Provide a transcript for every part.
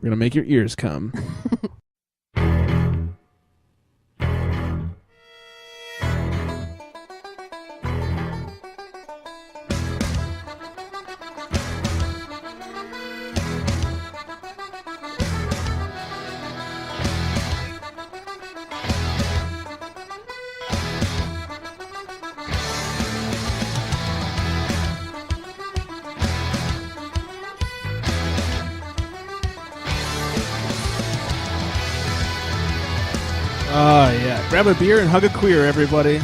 We're going to make your ears come. Oh, yeah. Grab a beer and hug a queer, everybody.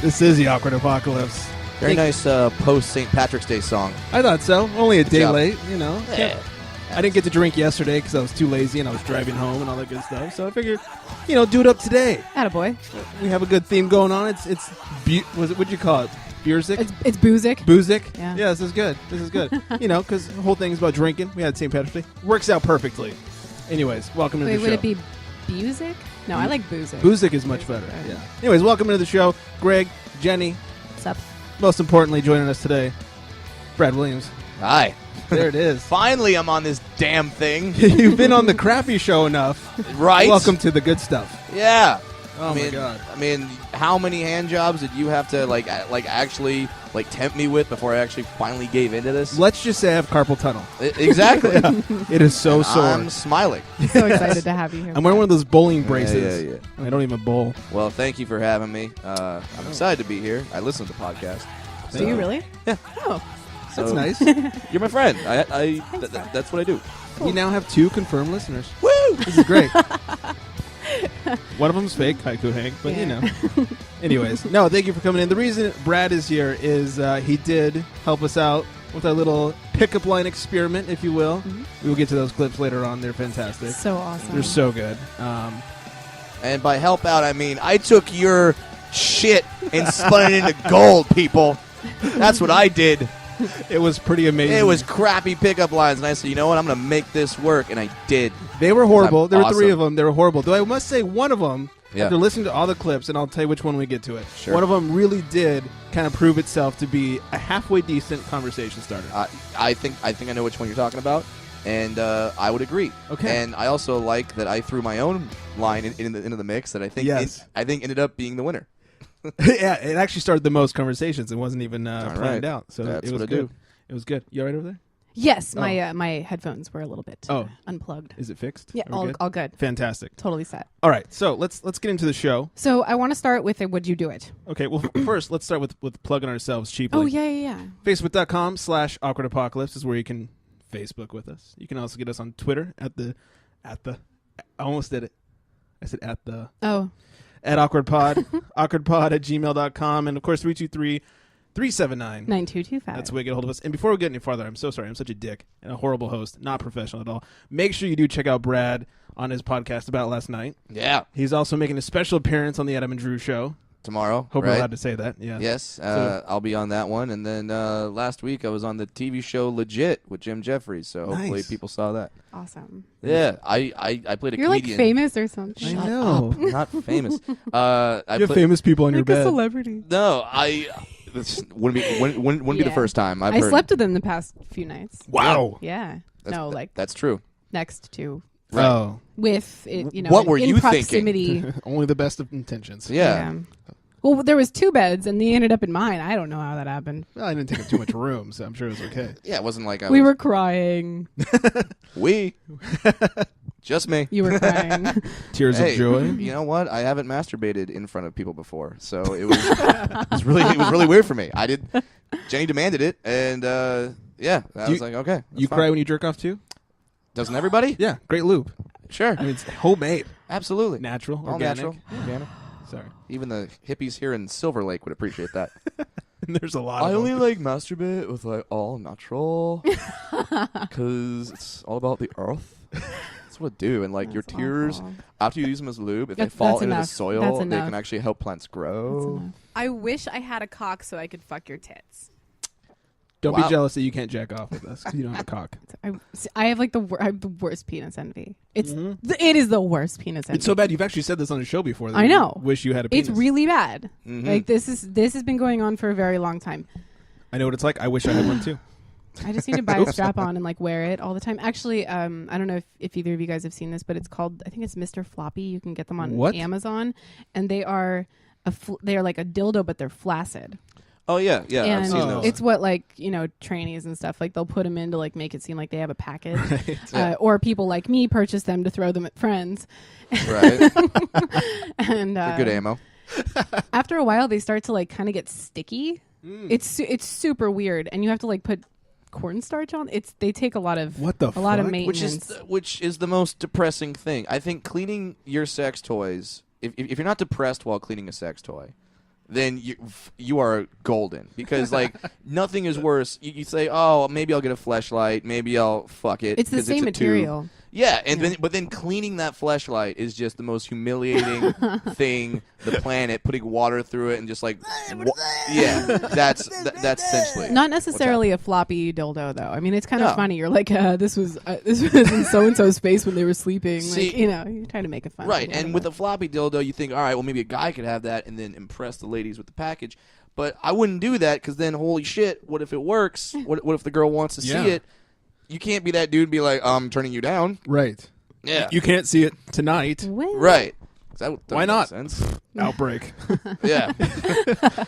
This is the Awkward Apocalypse. Very nice post-St. Patrick's Day song. I thought so. Only a day job. late, you know. Yeah. I didn't get to drink yesterday because I was too lazy and I was driving home and all that good stuff. So I figured, you know, do it up today. Attaboy. We have a good theme going on. What'd you call it? Beersic? It's boozic. Boozic? Yeah. This is good. This is good. You know, because the whole thing's about drinking. We had St. Patrick's Day. Works out perfectly. Anyways, welcome to Wait, the show. would it be Buzic? No, I like boozic. Boozic is much better. Yeah. Anyways, welcome to the show. Greg, Jenny, What's up? most importantly, joining us today, Brad Williams. Hi. There it is. Finally, I'm on this damn thing. You've been on the crappy show enough. Right? Welcome to the good stuff. Yeah. Oh, my God. I mean, how many hand jobs did you have to actually tempt me with before I actually finally gave into this? Let's just say I have carpal tunnel. Exactly. It is so And sore. I'm smiling. So excited to have you here. I'm wearing one of those bowling braces. Yeah. I don't even bowl. Well, thank you for having me. I'm excited to be here. I listen to the podcast. Do you really? Yeah. Oh, That's So, nice. You're my friend. That's what I do. We now have 2 confirmed listeners. Woo! This is great. One of them's fake, Haiku Hank, but you Yeah. know. Anyways, no, thank you for coming in. The reason Brad is here is he did help us out with our little pickup line experiment, if you will. We will get to those clips later on. They're fantastic. so awesome. They're so good. And by help out, I mean I took your shit and spun it into gold, people. That's what I did. It was pretty amazing. It was crappy pickup lines, and I said, you know what? I'm going to make this work, and I did. They were horrible. I'm There were 3 awesome. of them. They were horrible. Though I must say, one of them, Yeah. after listening to all the clips, and I'll tell you which one when we get to it. Sure. One of them really did kind of prove itself to be a halfway decent conversation starter. I think I know which one you're talking about, and I would agree. Okay. And I also like that I threw my own line into the mix that I think Yes. I think ended up being the winner. Yeah, it actually started the most conversations. It wasn't even planned right. out. So That's it was what I good. do. It was good. You all right over there? Yes, my headphones were a little bit unplugged. Is it fixed? Yeah, Are we all good. Fantastic. Totally set. All right, so let's get into the show. So I want to start with Would You Do It? Okay, well, first, let's start with plugging ourselves cheaply. Oh, yeah. Facebook.com/awkwardapocalypse is where you can Facebook with us. You can also get us on Twitter at the I almost did it. I said at awkwardpod, awkwardpod@gmail.com, and of course 323-379. 9225. That's the way to get a hold of us. And before we get any farther, I'm so sorry. I'm such a dick and a horrible host, not professional at all. Make sure you do check out Brad on his podcast about last night. Yeah. He's also making a special appearance on the Adam and Drew show. Tomorrow. Hope right? we're allowed to say that. Yeah. Yes, I'll be on that one. And then last week I was on the TV show Legit with Jim Jeffries, so hopefully Nice. people saw that. Awesome. Yeah, I played a You're like comedian. famous or something. I know. I'm not famous. You have played- famous people on your Like a bed. celebrity. No, this wouldn't be the Yeah. first time I've I heard. slept with them the past few nights. Wow. Yeah. That's that's true. next to Right. Oh. with it, What were in you proximity. Only the best of intentions. Yeah. Well, there was 2 beds, and they ended up in mine. I don't know how that happened. Well, I didn't take up too much room, so I'm sure it was okay. Yeah, it wasn't like We were crying. Just me. You were crying. Tears Hey, of joy. You know what? I haven't masturbated in front of people before, so it was it was really weird for me. I did. Jenny demanded it, and yeah, I was like, okay. You fine. cry when you jerk off too? Doesn't everybody? Yeah, great lube. Sure. I mean, it's homemade, Absolutely. natural, All organic. natural. Organic. Sorry. Even the hippies here in Silver Lake would appreciate that. There's a lot I of only them. like masturbate with like all natural because it's all about the earth. That's what I do. And like your That's tears, awful. after you use them as lube, if That's- they fall that's into the enough. soil, That's they enough. can actually help plants That's grow. enough. I wish I had a cock so I could fuck your tits. Don't Wow. be jealous that you can't jack off with us because you don't have a cock. I have like I have the worst penis envy. It is the worst penis envy. It's so bad. You've actually said this on the show before. That I you know. Wish you had a penis. It's really bad. Mhm. Like this has been going on for a very long time. I know what it's like. I wish I had one too. I just need to buy a strap on and like wear it all the time. Actually, I don't know if either of you guys have seen this, but it's called, I think it's Mr. Floppy. You can get them on Amazon, and they are they are like a dildo, but they're flaccid. Oh yeah, and I've seen those. It's what like trainees and stuff like they'll put them in to like make it seem like they have a package, Right. Or people like me purchase them to throw them at friends. Right. And They're good ammo. after a while, they start to like kind of get sticky. It's super weird, and you have to like put cornstarch on. They take a lot of What the a lot of fuck? maintenance. Which is the most depressing thing. I think cleaning your sex toys. If you're not depressed while cleaning a sex toy, then you are golden, because like nothing is worse. You say, oh, maybe I'll get a fleshlight, maybe I'll fuck it. It's the same material. Yeah, and then cleaning that fleshlight is just the most humiliating thing the planet. Putting water through it and just like, that's essentially Not necessarily a floppy dildo, though. I mean, it's kind of funny. You're like, this was in so and so's face when they were sleeping. See, like, you're trying to make it fun. right? And with a floppy dildo, you think, all right, well, maybe a guy could have that and then impress the ladies with the package. But I wouldn't do that, because then, holy shit, what if it works? What if the girl wants to see it? You can't be that dude and be like, I'm turning you down. Right. Yeah. You can't see it tonight. Right. Why not? Sense. Outbreak. Yeah.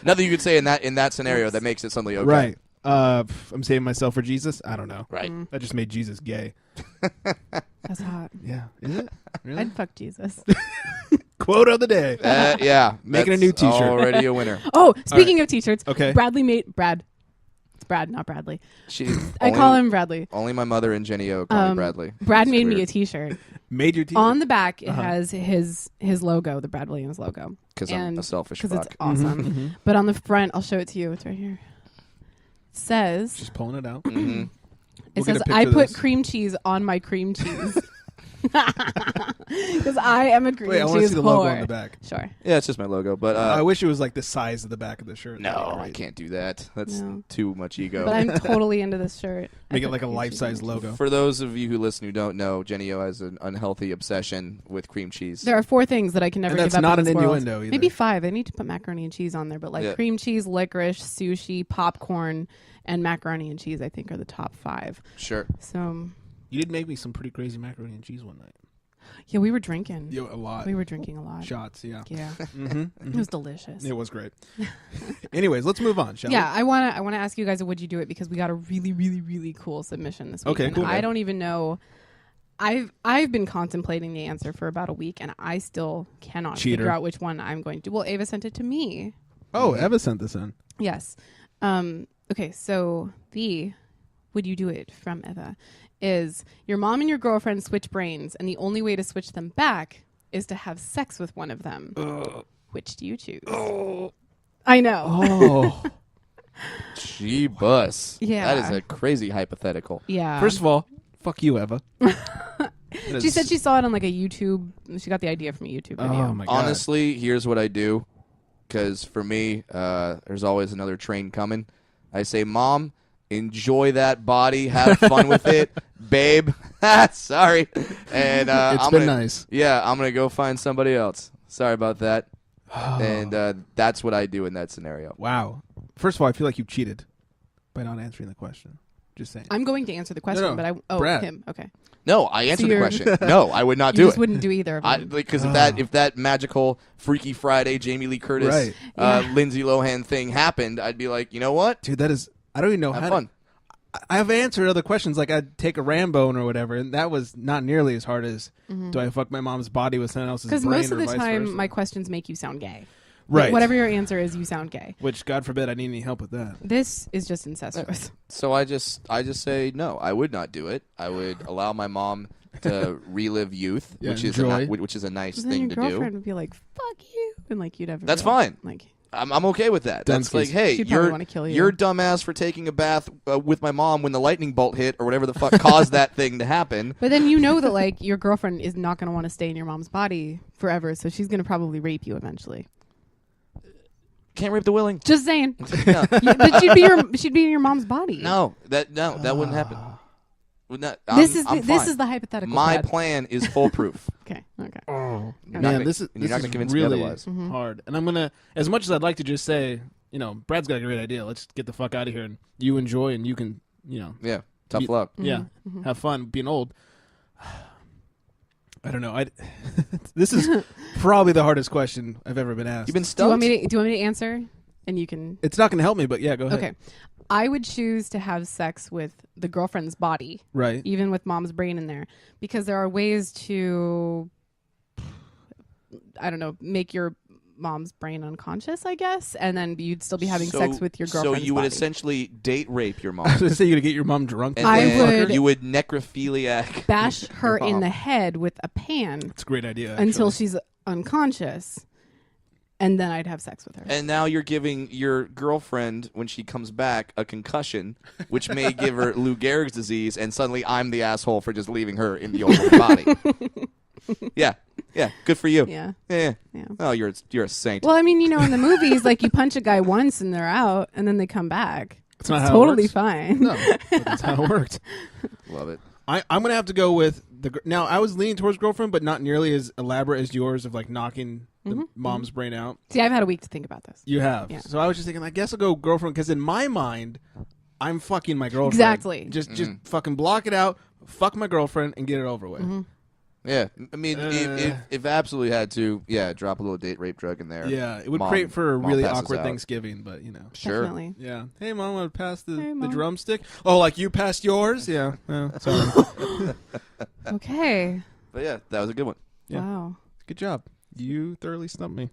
Nothing you could say in that scenario that makes it suddenly okay. Right. I'm saving myself for Jesus. I don't know. Right. That just made Jesus gay. That's hot. Yeah. Is it? Really? I'd fuck Jesus. Quote of the day. Yeah. Making a new T-shirt. Already a winner. Oh, speaking of T-shirts, Okay. Brad. It's Brad, not Bradley. I call him Bradley. Only my mother and Jenny O call me Bradley. Brad made me weird. a T-shirt. Made your T-shirt. On the back, it has his logo, the Brad Williams logo. Because I'm a selfish fuck. Because it's awesome. But on the front, I'll show it to you. It's right here. It says, Just pulling it out. Mm-hmm. it We'll get says, a picture I of put this. cream cheese on my cream cheese. Because I am a cream Wait, I want to cheese see the logo whore. on the back. Sure. Yeah, it's just my logo. But I wish it was like the size of the back of the shirt. That'd be no, I great. can't do that. That's No. too much ego. But I'm totally into this shirt. Make I it put like a cream cheese life-size on it. logo. For those of you who listen who don't know, Jenny O has an unhealthy obsession with cream cheese. There are 4 things that I can never And give that's up not in an this world. innuendo either. Maybe 5. I need to put macaroni and cheese on there, but like Yeah. cream cheese, licorice, sushi, popcorn, and macaroni and cheese, I think, are the top 5. Sure. So, You did make me some pretty crazy macaroni and cheese one night. yeah, we were drinking. Yeah, a lot. We were drinking a lot. Shots, yeah. Yeah, Mm-hmm. it was delicious. It was great. Anyways, let's move on, shall Yeah, I wanna ask you guys, would you do it? Because we got a really, really, really cool submission this week. Okay, and cool. I don't even know. I've been contemplating the answer for about a week, and I still cannot Cheater. figure out which one I'm going to. Well, Ava sent it to me. we? Oh, Eva sent this in. Yes. Okay, so the would you do it from Eva is your mom and your girlfriend switch brains, and the only way to switch them back is to have sex with one of them. Which do you choose? I know. Oh. Gee bus. Yeah. That is a crazy hypothetical. Yeah. First of all, fuck you, Eva. She said she saw it on like a YouTube. She got the idea from a YouTube video. Oh, my God. Honestly, here's what I do. Because for me, there's always another train coming. I say, Mom, enjoy that body. Have fun with it. Babe, sorry. And It's been nice. Yeah, I'm going to go find somebody else. Sorry about that. And that's what I do in that scenario. Wow. First of all, I feel like you cheated by not answering the question. Just saying. I'm going to answer the question, No, but Brad. him. Okay. No, I answered the you're- question. No, I would not You do just it. wouldn't do either of them. Because if that magical Freaky Friday Jamie Lee Curtis Right. Yeah. Lindsay Lohan thing happened, I'd be like, you know what? Dude, that is... I don't even know Have how fun. I've answered other questions like I'd take a Rambone or whatever, and that was not nearly as hard as do I fuck my mom's body with someone else's brain Because most of or the vice time, versa? my questions make you sound gay. Right. Whatever your answer is, you sound gay. Which, God forbid, I need any help with that. This is just incestuous. So I just say no. I would not do it. I would allow my mom to relive youth, Yeah, which is enjoy. which is a nice Then thing your to girlfriend do. would be like, "Fuck you," and like you'd have. That's fine. Like I'm okay with that. That's Dunskies. like, hey, She'd probably you're wanna kill you. you're dumbass for taking a bath with my mom when the lightning bolt hit or whatever the fuck caused that thing to happen. But then you know that like your girlfriend is not going to want to stay in your mom's body forever, so she's going to probably rape you eventually. Can't rape the willing. Just saying. No. But she'd be in your mom's body. No, that wouldn't happen. Would not- This I'm is this fine. is the hypothetical. My Brad. plan is foolproof. Okay. Okay. Oh, You're not man, gonna- this is and you're not gonna is convince me really otherwise. hard. And I'm gonna, as much as I'd like to just say, Brad's got a great idea. Let's get the fuck out of here, and you enjoy, and you can Yeah. Tough luck. Yeah, have fun being old. I don't know. This is probably the hardest question I've ever been asked. You've been Do you want stumped? me to answer? And you can. It's not going to help me, but yeah, go ahead. Okay. I would choose to have sex with the girlfriend's body, Right. even with mom's brain in there, because there are ways to, I don't know, make your mom's brain unconscious, I guess, and then you'd still be having sex with your girlfriend's So you would body. essentially date rape your I mom. was going to say you're going to get your mom drunk. And I then would- you would necrophiliac bash her your in mom. the head with a pan It's a great idea. until actually. she's unconscious, and then I'd have sex with her. And now you're giving your girlfriend, when she comes back, a concussion, which may give her Lou Gehrig's disease, and suddenly I'm the asshole for just leaving her in the old woman's body. Yeah, good for you. Yeah. Yeah. Yeah. Oh, you're a saint. Well, I mean, in the movies, like you punch a guy once and they're out, and then they come back. It's not It's how totally it works. fine. No, but that's how it worked. Love it. I'm going to have to go with now. I was leaning towards girlfriend, but not nearly as elaborate as yours of like knocking the mom's brain out. See, I've had a week to think about this. You have. Yeah. So I was just thinking, I guess I'll go girlfriend because in my mind, I'm fucking my girlfriend. Exactly. Just fucking block it out, fuck my girlfriend, and get it over with. Yeah, I mean, if absolutely had to, drop a little date rape drug in there. Yeah, it would Mom- create for a mom really passes awkward out. Thanksgiving, but Sure. Definitely. Yeah. Hey, Mom, want to pass the, Hey, the Mom. drumstick? Oh, like you passed yours? Yeah. Oh, sorry. Okay. But yeah, that was a good one. Yeah. Wow. Good job. You thoroughly stumped me.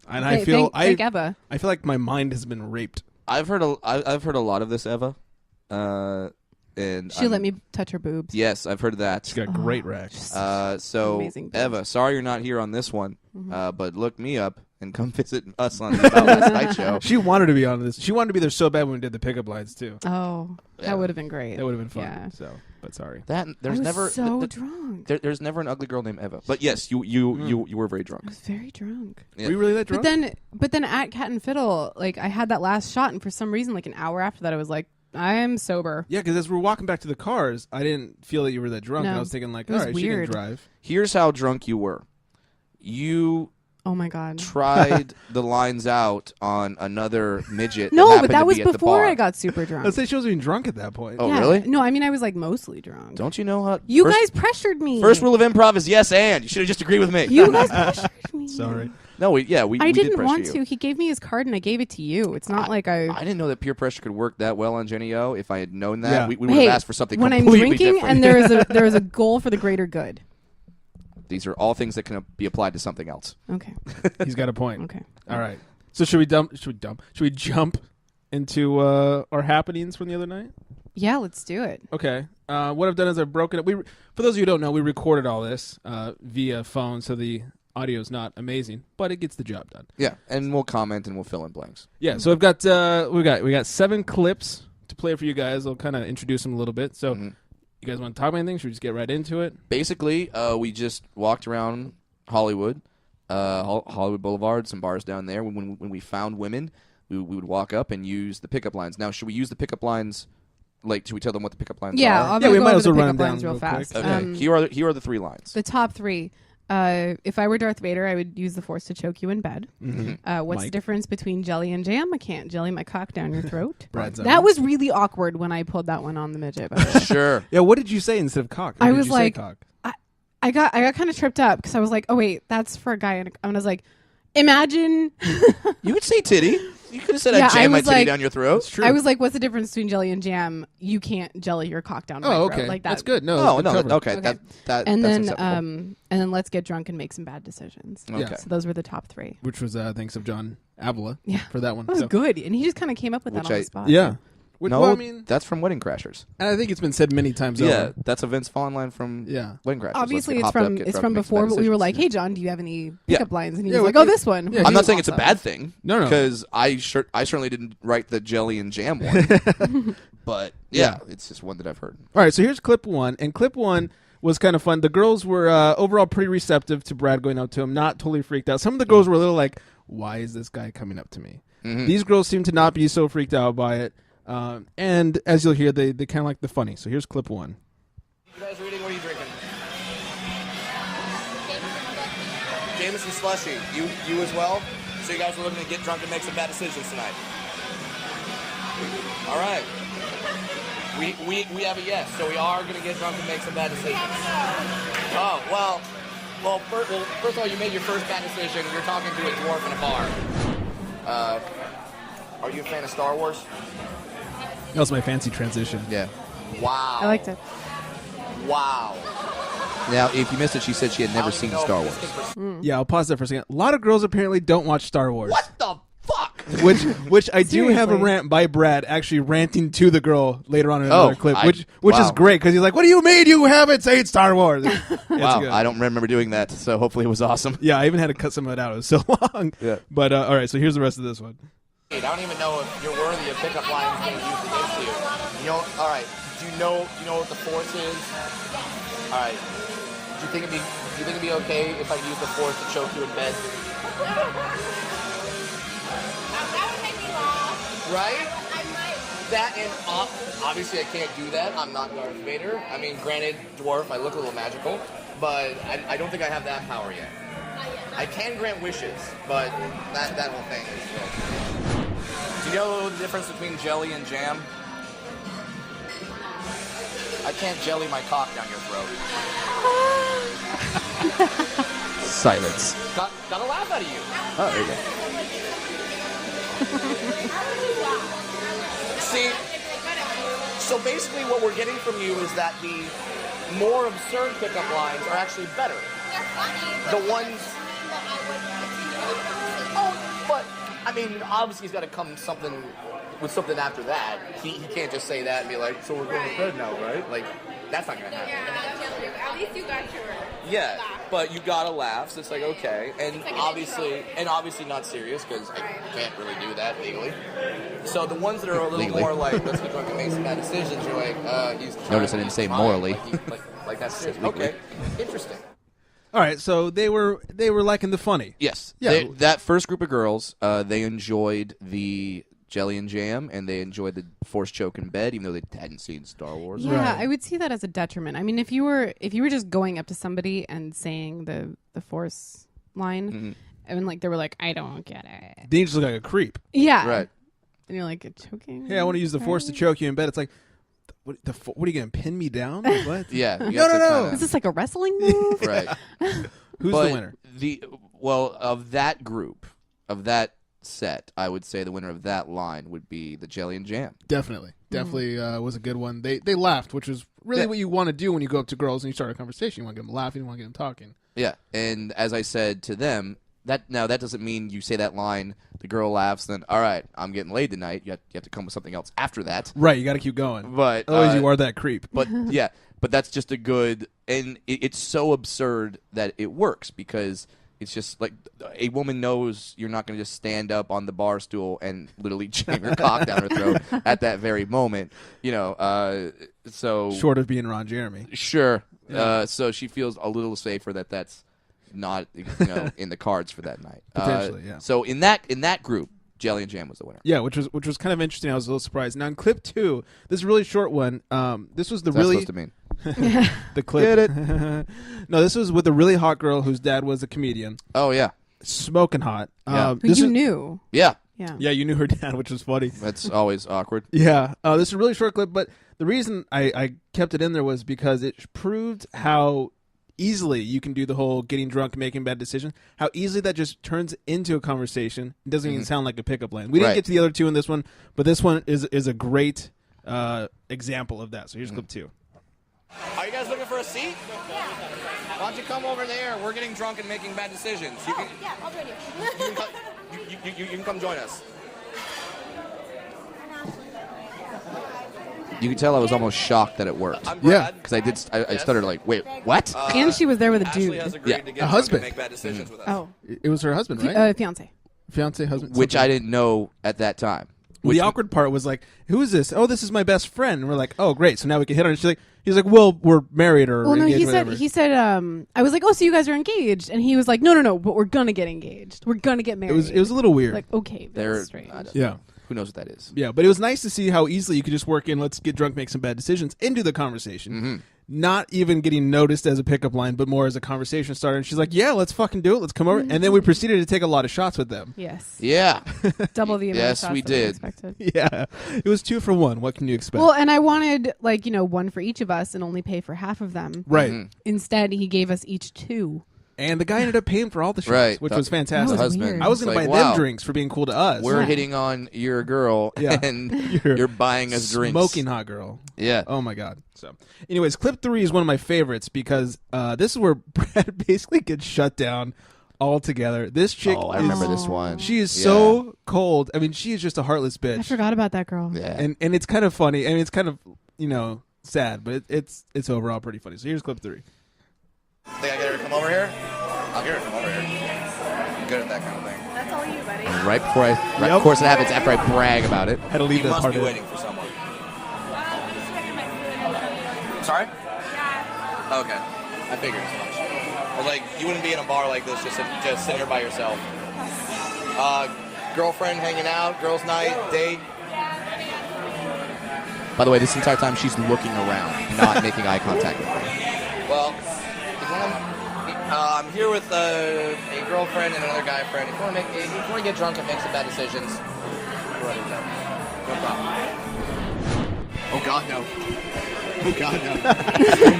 And Hey, thank Eva. I feel like my mind has been raped. I've heard a lot of this, Eva. And She'll let me touch her boobs. Yes, I've heard of that. She's got great rack. So Amazing boobs. Eva, sorry you're not here on this one, but look me up and come visit us on the About Last Night show. She wanted to be on this. She wanted to be there so bad when we did the pickup lines too. Oh, Yeah. that would have been great. That would have been fun. Yeah. So, but sorry. That there's I was never so drunk. there's never an ugly girl named Eva. But yes, you were very drunk. I was very drunk. Yeah. Were you really that drunk? But then at Cat and Fiddle, like I had that last shot, and for some reason, like an hour after that, I was like, I'm sober. Yeah, because as we were walking back to the cars, I didn't feel that you were that drunk. No. And I was thinking like, It was all right, she weird. can drive. Here's how drunk you were. You Oh my god. tried the lines out on another midget. No, happened but that to was be at the before bar. I got super drunk. Let's say she wasn't even drunk at that point. Oh, Yeah. really? No, I mean I was like mostly drunk. Don't you know how You first, guys pressured me. First rule of improv is yes and. You should have just agreed with me. You guys pressured me. Sorry. No, we I did didn't pressure want you. to. He gave me his card and I gave it to you. It's not like I didn't know that peer pressure could work that well on Jenny O. If I had known that, Yeah. we would Hey, have asked for something when I'm completely drinking different. and there is a goal for the greater good. These are all things that can be applied to something else. Okay. He's got a point. Okay. All right. So should we jump into our happenings from the other night? Yeah, let's do it. Okay. What I've done is I've broken it. For those of you who don't know, we recorded all this via phone, so the audio is not amazing, but it gets the job done. Yeah, and we'll comment and we'll fill in blanks. Yeah. So I've got we got 7 clips to play for you guys. I'll kind of introduce them a little bit. So you guys want to talk about anything? Should we just get right into it? Basically, we just walked around Hollywood, Hollywood Boulevard, some bars down there. When we found women, we would walk up and use the pickup lines. Now, should we use the pickup lines? Like, should we tell them what the pickup lines Yeah, are? I'm Yeah, gonna we go might over as the well run pickup them lines down real real fast. quick. Okay, here are the 3 lines. The top 3. If I were Darth Vader, I would use the Force to choke you in bed. What's the Mike. difference between jelly and jam? I can't jelly my cock down your throat. Brad's That on. was really awkward when I pulled that one on the midget. by the way. Sure. Yeah. What did you say instead of cock? Or I did was you say like- cock? I got kind of tripped up because I was like, oh wait, that's for a guy. And I was like, imagine. You could say titty. You could have said Yeah, I jam I my was titty like- down your throat. That's true. I was like, what's the difference between jelly and jam? You can't jelly your cock down my Oh, throat okay. like that. That's good. No. Oh, that's no. good cover. Okay. Okay. That And that's then acceptable. and then let's get drunk and make some bad decisions. Okay. Yeah. So those were the top 3. Which was thanks of John Avila Yeah. for that one. That was So- good, and he just kind of came up with that Which on I- the spot. Yeah. Which, No, well, I mean, that's from Wedding Crashers. and I think it's been said many times Yeah, over. that's a Vince Vaughn line from Yeah. Wedding Crashers. Obviously, Let's it's get hopped from up, get it's drunk, from make some before, bad but we were decisions. like, "Hey, John, do you have any Yeah. pickup lines?" And he Yeah, was we like, "Oh, could- this one." yeah, I'm he not saying it's a Awesome. bad thing. No, no. Because I certainly didn't write the jelly and jam one. But yeah, it's just one that I've heard. All right, so here's clip 1, and clip 1 was kind of fun. The girls were overall pretty receptive to Brad going up to him, not totally freaked out. Some of the girls were a little like, "Why is this guy coming up to me?" These girls seem to not be so freaked out by it, and as you'll hear, they kind of like the funny. So here's clip 1. You guys reading? What are you drinking? Jameson Slushy. You as well? So you guys are looking to get drunk and make some bad decisions tonight. All right. We have a yes, so we are going to get drunk and make some bad decisions. Oh, well, first of all, you made your first bad decision. You're talking to a dwarf in a bar. Are you a fan of Star Wars? That was my fancy transition. Yeah. Wow. I liked it. Wow. Now, if you missed it, she said she had never seen Star Wars. Yeah, I'll pause there for a second. A lot of girls apparently don't watch Star Wars. What the fuck? Which I do have a Seriously. rant by Brad actually ranting to the girl later on in another clip, which wow. is great because he's like, "What do you mean you haven't seen Star Wars?" Yeah, it's Wow, good. I don't remember doing that, so hopefully it was awesome. Yeah, I even had to cut some of it out. It was so long. Yeah. But all right, so here's the rest of this one. I don't even know if you're worthy of pickup lines being used against you. You know, all right. Do you know what the Force is? All right. Do you think it'd be okay if I use the Force to choke you in bed? That would make me laugh. Right? I might. That and obviously I can't do that. I'm not Darth Vader. I mean, granted, dwarf, I look a little magical, but I don't think I have that power yet. I can grant wishes, but that whole thing is. Do you know the difference between jelly and jam? I can't jelly my cock down your throat. Silence. Got a laugh out of you. Oh, there you go. See, so basically what we're getting from you is that the more absurd pickup lines are actually better. They're funny. The ones... Oh, But, I mean, obviously he's got to come with something after that. He can't just say that and be like, so we're going to bed now, right? Like, that's not going to happen. yeah. At least you got your. Yeah, laugh. but you got to laugh, so it's like, okay. And like an obviously not serious, because I can't really do that legally. So the ones that are a little more like, let's get drunk and make some bad decisions, you're like, he's trying. Notice I didn't say morally. Like that's serious. Okay, interesting. All right, so they were liking the funny. Yes. Yeah. That first group of girls, they enjoyed the jelly and jam, and they enjoyed the Force choke in bed, even though they hadn't seen Star Wars. Yeah, Right. I would see that as a detriment. I mean, if you were just going up to somebody and saying the Force line, and like they were like, I don't get it. Then you just look like a creep. Yeah. Right. And you're like, choking? Hey, I want to use the Force to choke you in bed. It's like, what are you going to pin me down? Like, what? Yeah. you No, have to no. kinda- Is this like a wrestling move? Right. Who's But the winner? Of that group, of that set, I would say the winner of that line would be the jelly and jam. Definitely was a good one. They laughed, which was really what you want to do when you go up to girls and you start a conversation. You want to get them laughing, you want to get them talking. Yeah, and as I said to them, that doesn't mean you say that line, the girl laughs, then all right, I'm getting laid tonight. You have to come with something else after that. Right, you got to keep going. But Otherwise, you are that creep. But yeah, but that's just a good, and it's so absurd that it works because it's just like a woman knows you're not going to just stand up on the bar stool and literally jam your cock down her throat at that very moment, you know. So Short of being Ron Jeremy. sure, so she feels a little safer that's not in the cards for that night. Potentially, yeah. So in that group, Jelly and Jam was the winner. Yeah, which was kind of interesting. I was a little surprised. Now in clip 2, this really short one. This was the What's that really supposed to mean? the clip. Get it? No, this was with a really hot girl whose dad was a comedian, Oh yeah, smoking hot. Yeah. Who This you is- knew. yeah. Yeah. Yeah, you knew her dad, which was funny. That's always awkward. Yeah, this is a really short clip, but the reason I kept it in there was because it proved how easily you can do the whole getting drunk, making bad decisions, how easily that just turns into a conversation. It doesn't even sound like a pickup line. We didn't Right. get to the other two in this one, but this one is a great example of that. So here's clip 2. Are you guys looking for a seat? Yeah. Why don't you come over there? We're getting drunk and making bad decisions. You can, Yeah, I'll join you. you can come join us. You can tell I was almost shocked that it worked. I'm Yeah. because I stuttered like, wait, what? And she was there with a dude. Yeah. A husband. Make bad decisions with us. Oh. It was her husband, right? Fiance. Fiance, husband. Which something. I didn't know at that time. The awkward part was like, who is this? Oh, this is my best friend. And we're like, oh, great. So now we can hit on it. He's like, well, we're married or Well, no, engaged, he whatever. said, I was like, oh, so you guys are engaged. And he was like, no, but we're going to get engaged. We're going to get married. It was a little weird. like, okay, They're that's strange. yeah. Who knows what that is? Yeah, but it was nice to see how easily you could just work in, let's get drunk, make some bad decisions, into the conversation. not even getting noticed as a pickup line, but more as a conversation starter. And she's like, yeah, let's fucking do it. Let's come over. And then we proceeded to take a lot of shots with them. Yes. Yeah. Double the amount Yes, of shots we that did. expected. Yeah. It was 2 for 1. What can you expect? Well, and I wanted one for each of us and only pay for half of them. right. Mhm. Instead, he gave us each 2. And the guy ended up paying for all the shots, Right. which The- was fantastic. That was husband. weird. I was going to It's buy like, them wow, drinks for being cool to us. We're Yeah. hitting on your girl, Yeah. and you're buying us drinks. Smoking hot girl. Yeah. Oh my god. So, anyways, clip 3 is one of my favorites because this is where Brad basically gets shut down altogether. This chick, Oh, I remember is- this one. she is Yeah. so cold. I mean, she is just a heartless bitch. I forgot about that girl. Yeah. And it's kind of funny. I mean, it's kind of sad, but it's overall pretty funny. So here's clip 3. Think I get her to come over here? I'll get her to come over here. I'm good at that kind of thing. That's all you, buddy. Right before Yep. of course, it happens after I brag about it. Had to leave You that must part be in. waiting for someone. Just checking my food. Sorry? Yeah. Okay. I figured as much. I was like, you wouldn't be in a bar like this just sitting here by yourself. Girlfriend hanging out, girls' night, date. By the way, this entire time she's looking around, not making eye contact with me. Well, I'm here with a girlfriend and another guy friend. If you want to get drunk and make some bad decisions, go ahead and go. No problem. Oh God, no. Oh God, no.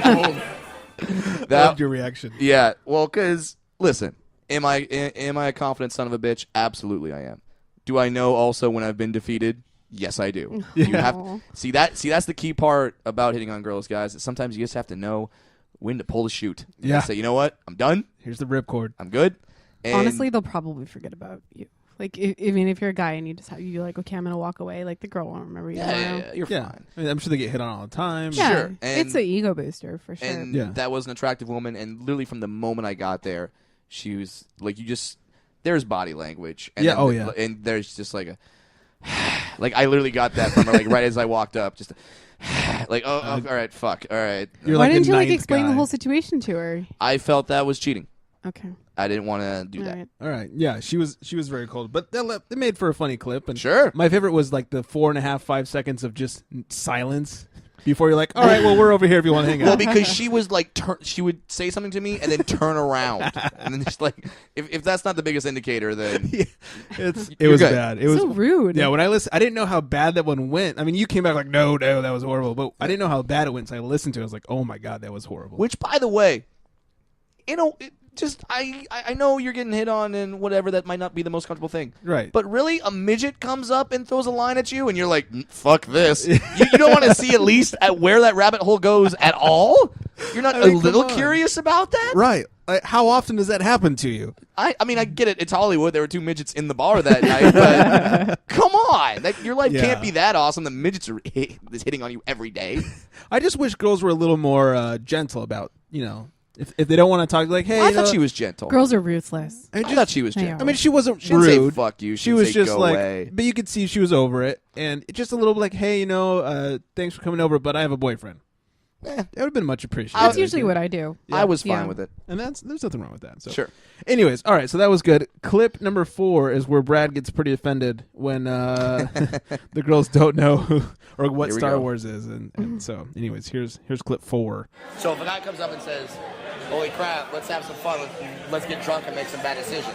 I'm cold. Loved your reaction. Yeah, well, because listen, am I a confident son of a bitch? Absolutely, I am. Do I know also when I've been defeated? Yes, I do. You have see that's the key part about hitting on girls, guys. Is sometimes you just have to know when to pull the chute. You Yeah. say, you know what, I'm done. Here's the ripcord. I'm good. And Honestly, they'll probably forget about you. Like, if you're a guy and you're like, okay, I'm gonna walk away. Like, the girl won't remember you. tomorrow. yeah, you're Yeah. fine. I mean, I'm sure they get hit on all the time. Yeah, Sure. And- it's an ego booster for sure. And Yeah. that was an attractive woman. And literally from the moment I got there, she was like, there's body language. And Yeah, then oh, yeah. And there's just like a, like I literally got that from her, like right as I walked up, just like, oh, all right, fuck, all right. You're Why like didn't the you ninth explain guy. the whole situation to her? I felt that was cheating. Okay, I didn't want to do all that. right. All right. Yeah, she was very cold, but they made for a funny clip. And Sure. my favorite was like the 4.5-5 seconds of just silence before you're like, all right, well, we're over here if you want to hang out. Well, because she was like, she would say something to me and then turn around, and then just like, if that's not the biggest indicator, then it You're was good. bad. It was So rude. Yeah, when I listened, I didn't know how bad that one went. I mean, you came back like, no, that was horrible. But I didn't know how bad it went, so I listened to it. I was like, oh my god, that was horrible. which, by the way, I know you're getting hit on and whatever. That might not be the most comfortable thing, Right. But really, a midget comes up and throws a line at you, and you're like, "Fuck this!" you don't want to see at least at where that rabbit hole goes at all. You're not I mean, a little come on. curious about that, Right. Like, how often does that happen to you? I mean, I get it. It's Hollywood. There were 2 midgets in the bar that night, but come on, your life Yeah. can't be that awesome. The midgets are hitting on you every day. I just wish girls were a little more gentle about, if they don't want to talk, like, hey, I thought she was gentle. Girls are ruthless. I thought she was They gentle. I mean, she wasn't She didn't say rude. fuck you. She didn't was say just go like, away. but you could see she was over it, and just a little like, hey, thanks for coming over, but I have a boyfriend. That would have been much appreciated. That's usually what I do. I was fine Yeah. with it. And there's nothing wrong with that. So. Sure. Anyways, all right, so that was good. Clip number 4 is where Brad gets pretty offended when the girls don't know or what Here we Star go. Wars is, and so, anyways, here's clip 4. So if a guy comes up and says, holy crap, let's have some fun, let's get drunk and make some bad decisions.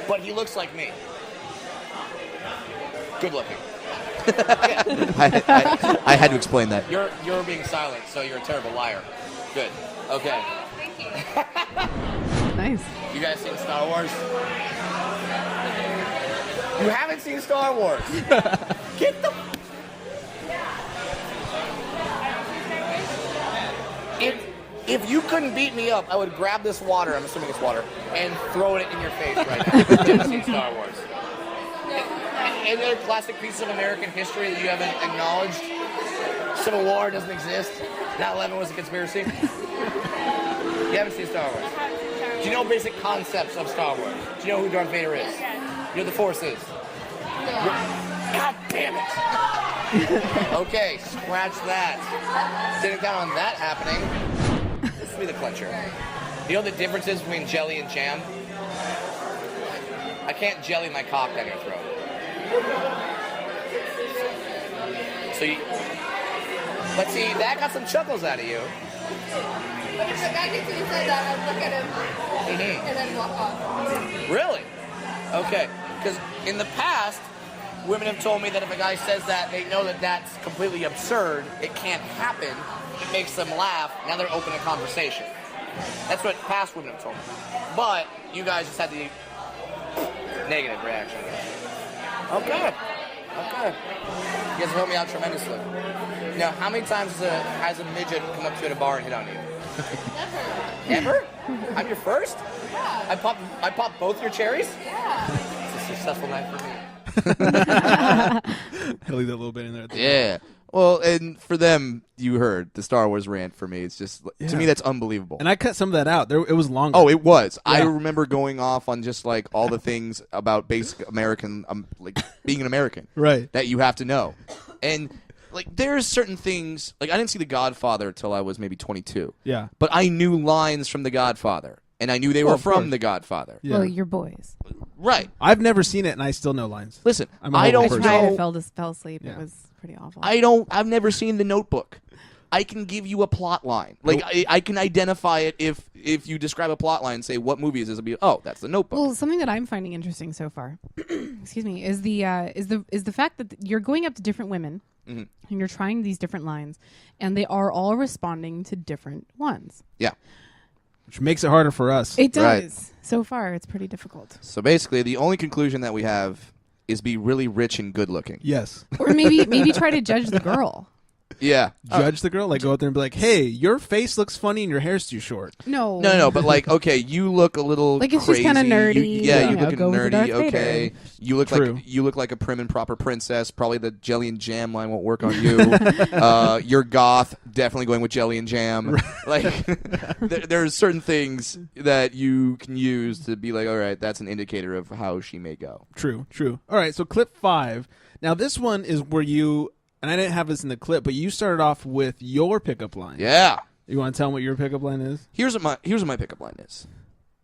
But he looks like me. Good looking. I had to explain that. You're being silent, so you're a terrible liar. Good. Okay. Thank you. Nice. You guys seen Star Wars? You haven't seen Star Wars? Get the... If you couldn't beat me up, I would grab this water, I'm assuming it's water, and throw it in your face right now. You've never seen Star Wars. Any other classic pieces of American history that you haven't acknowledged? Civil War doesn't exist. 9/11 was a conspiracy. You haven't seen Star Wars. Do you know basic concepts of Star Wars? Do you know who Darth Vader is? You know the Force is? God damn it! Okay, scratch that. Didn't count on that happening. This will be the clincher. You know the differences between jelly and jam? I can't jelly my cock down your throat. So But see, that got some chuckles out of you. But if the guy gets me said that, I'd look at him and then walk off. Really? Okay. Because in the past, women have told me that if a guy says that, they know that that's completely absurd. It can't happen. It makes them laugh. Now they're open to conversation. That's what past women have told me. But you guys just had the negative reaction. Okay. Okay. You guys have helped me out tremendously. Now, how many times has a midget come up to you at a bar and hit on you? Never. Ever? I'm your first? Yeah. I popped both your cherries? Yeah. It's a successful night for me. I'll leave that little bit in there. Yeah. Well, and for them, you heard the Star Wars rant for me. It's just, to me, that's unbelievable. And I cut some of that out. It was longer. Oh, it was. Yeah. I remember going off on just like all the things about basic American, like being an American, Right. that you have to know. And like there's certain things, like I didn't see The Godfather till I was maybe 22. Yeah. But I knew lines from The Godfather, and I knew they were of course. from The Godfather. Yeah. Well, you're boys. Right. I've never seen it, and I still know lines. Listen, I'm a I horrible don't person. I know. fell asleep. Yeah. It was pretty awful. I've never seen The Notebook. I can give you a plot line. Like I can identify it if you describe a plot line and say what movie is this, it'll be that's The Notebook. Well, something that I'm finding interesting so far, excuse me, is the fact that you're going up to different women and you're trying these different lines, and they are all responding to different ones. Yeah. Which makes it harder for us. It does. Right. So far, it's pretty difficult. So basically, the only conclusion that we have is be really rich and good looking. Yes. Or maybe try to judge the girl. Yeah. Judge the girl, like go out there and be like, "Hey, your face looks funny and your hair's too short." No. No, but like, okay, you look a little Like, if she's crazy. kinda nerdy, You you know, look go with the Darth nerdy. Okay, Vader. you look True. like a prim and proper princess. Probably the jelly and jam line won't work on you. You're goth. Definitely going with jelly and jam. Like, there's certain things that you can use to be like, all right, that's an indicator of how she may go. True. All right, so clip 5. Now this one is where you, and I didn't have this in the clip, but you started off with your pickup line. Yeah. You want to tell them what your pickup line is? Here's what my pickup line is.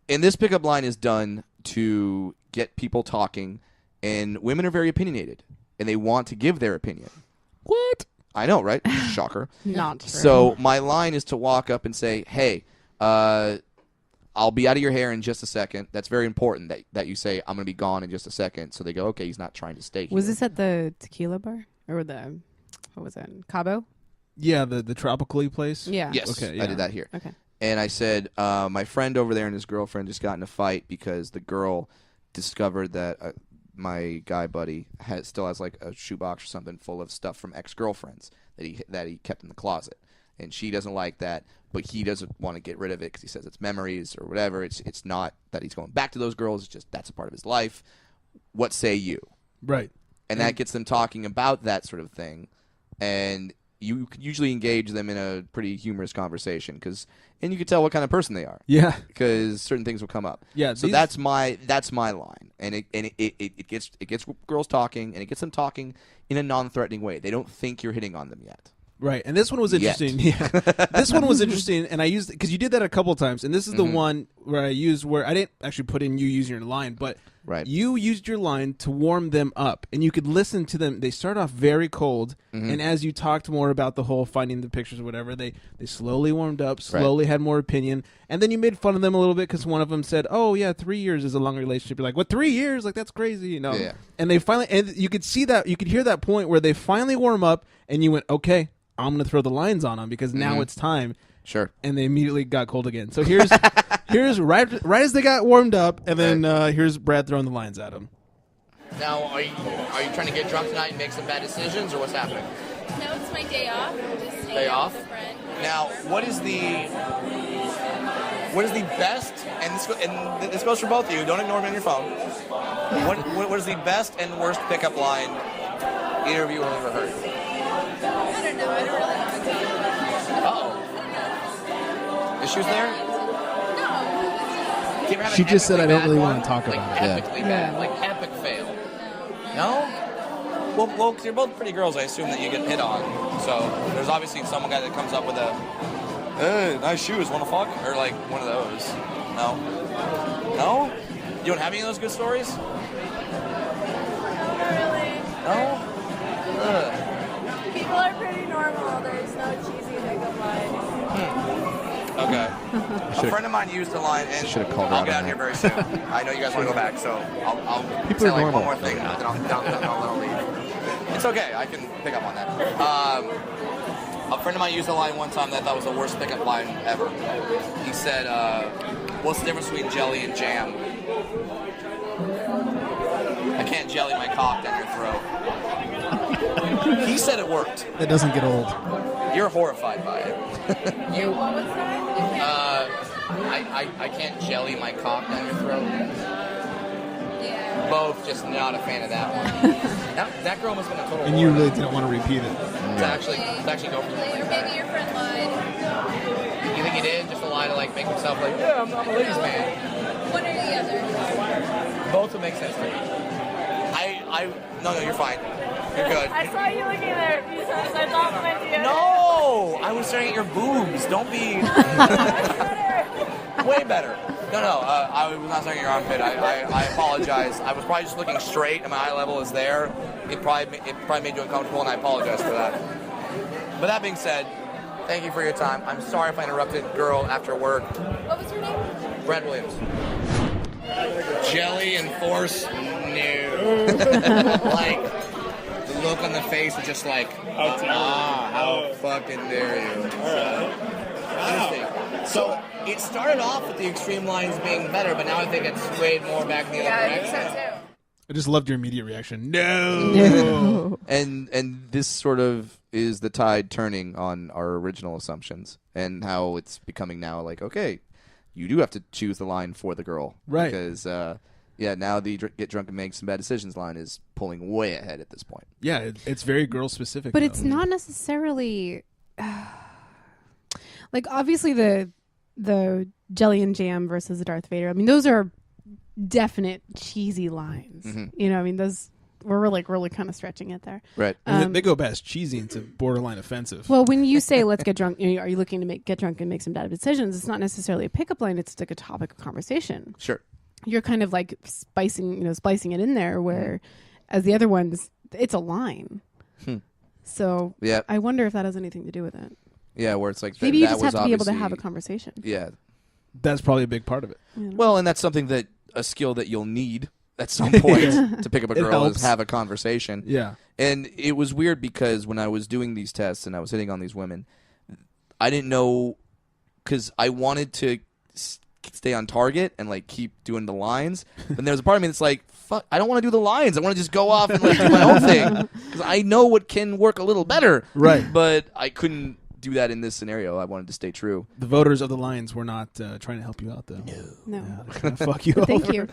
And this pickup line is done to get people talking, and women are very opinionated, and they want to give their opinion. What? I know, right? Shocker. Not true. So my line is to walk up and say, "Hey, I'll be out of your hair in just a second." That's very important that you say, "I'm going to be gone in just a second." So they go, "Okay, he's not trying to stay here." Was this at the tequila bar or the what was it? Cabo? Yeah, the tropically place. Yeah. Yes, Okay, I yeah. did that here. Okay. And I said, my friend over there and his girlfriend just got in a fight because the girl discovered that my guy buddy still has like a shoebox or something full of stuff from ex-girlfriends that he kept in the closet, and she doesn't like that, but he doesn't want to get rid of it because he says it's memories or whatever. It's not that he's going back to those girls. It's just that's a part of his life. What say you? Right. And that gets them talking about that sort of thing, and you can usually engage them in a pretty humorous conversation and you can tell what kind of person they are. Yeah. Because certain things will come up. Yeah, So that's my line, and it gets girls talking, and it gets them talking in a non-threatening way. They don't think you're hitting on them yet. Right, and this one was Yet. interesting. Yeah, this one was interesting, and I used because you did that a couple of times, and this is the one where I used where I didn't actually put in you using your line, but Right. you used your line to warm them up, and you could listen to them. They start off very cold, and as you talked more about the whole finding the pictures or whatever, they slowly warmed up, slowly had more opinion, and then you made fun of them a little bit because one of them said, "Oh yeah, 3 years is a long relationship." You're like, "What, 3 years? Like that's crazy," you know? Yeah. And they finally, and you could see that, you could hear that point where they finally warm up, and you went, "Okay, I'm going to throw the lines on them because now it's time." Sure. And they immediately got cold again. So here's right as they got warmed up, and then here's Brad throwing the lines at them. Now, are you trying to get drunk tonight and make some bad decisions, or what's happening? No, it's my day off. I'm just hanging Day out off? with a friend. Now, what is the best, and this goes for both of you, don't ignore me on your phone. What is the best and worst pickup line either of you have ever heard? I don't know. I don't really want to talk about it. Uh-oh. Issues there? No. Do you ever have She an just said, epically "I don't bad really one? wanna talk about like it." Epically bad, like epic fail. No? Well, because you're both pretty girls, I assume that you get hit on. So there's obviously some guy that comes up with a, "Hey, nice shoes, wanna fuck?" Or like one of those. No? No? You don't have any of those good stories? Not really. No? Ugh. People are pretty normal. there's no cheesy pickup line. Okay. A friend of mine used a line, and I'll get out of here very soon. I know you guys want to go back, so I'll say like one more thing, and then I'll leave. It's okay. I can pick up on that. A friend of mine used a line one time that I thought was the worst pickup line ever. He said, "What's the difference between jelly and jam?" I can't jelly my cock down your throat. He said it worked. It doesn't get old. You're horrified by it. What was that? I can't jelly my cock down your throat. Yeah. Both just not a fan of that one. that girl must have been a total. And you really didn't want to repeat it. To actually go for it. Or maybe your friend lied. You think he did? Just a lie to like make himself like, yeah, I'm a ladies' man. One or the other. Both would make sense to me. No, you're fine. You're good. I saw you looking there a few times. I thought when I did. No! I was staring at your boobs. Don't be... Way better. No, I was not staring at your armpit. I apologize. I was probably just looking straight, and my eye level is there. It probably made you uncomfortable, and I apologize for that. But that being said, thank you for your time. I'm sorry if I interrupted girl after work. What was her name? Brad Williams. Jelly and force? No. Like, the look on the face is just like, how fucking dare you. Interesting. So, it started off with the extreme lines being better, but now I think it's swayed more back in the other direction. I think so too. I just loved your immediate reaction. No. And this sort of is the tide turning on our original assumptions and how it's becoming now like, okay, you do have to choose the line for the girl. Right. Because, now the get drunk and make some bad decisions line is pulling way ahead at this point. Yeah, it's very girl specific. But though. it's not necessarily like obviously the jelly and jam versus the Darth Vader. I mean, those are definite cheesy lines. Mm-hmm. You know, I mean, those we're really kind of stretching it there. Right. They go past cheesy into borderline offensive. Well, when you say let's get drunk, are you looking to get drunk and make some bad decisions? It's not necessarily a pickup line. It's like a topic of conversation. Sure. You're kind of like splicing it in there where as the other ones, it's a line. So I wonder if that has anything to do with it. Yeah, where it's like maybe you that just was have to be able to have a conversation. Yeah. That's probably a big part of it. Yeah. Well, and that's something that a skill that you'll need at some point to pick up a girl is have a conversation. Yeah. And it was weird because when I was doing these tests and I was hitting on these women, I didn't know because I wanted to stay on target and like keep doing the lines. But there was a part of me that's like, fuck, I don't want to do the lines. I want to just go off and like do my own thing because I know what can work a little better. Right. But I couldn't do that in this scenario. I wanted to stay true. The voters of the Lions were not trying to help you out, though. No. They're going to fuck you over. Thank you.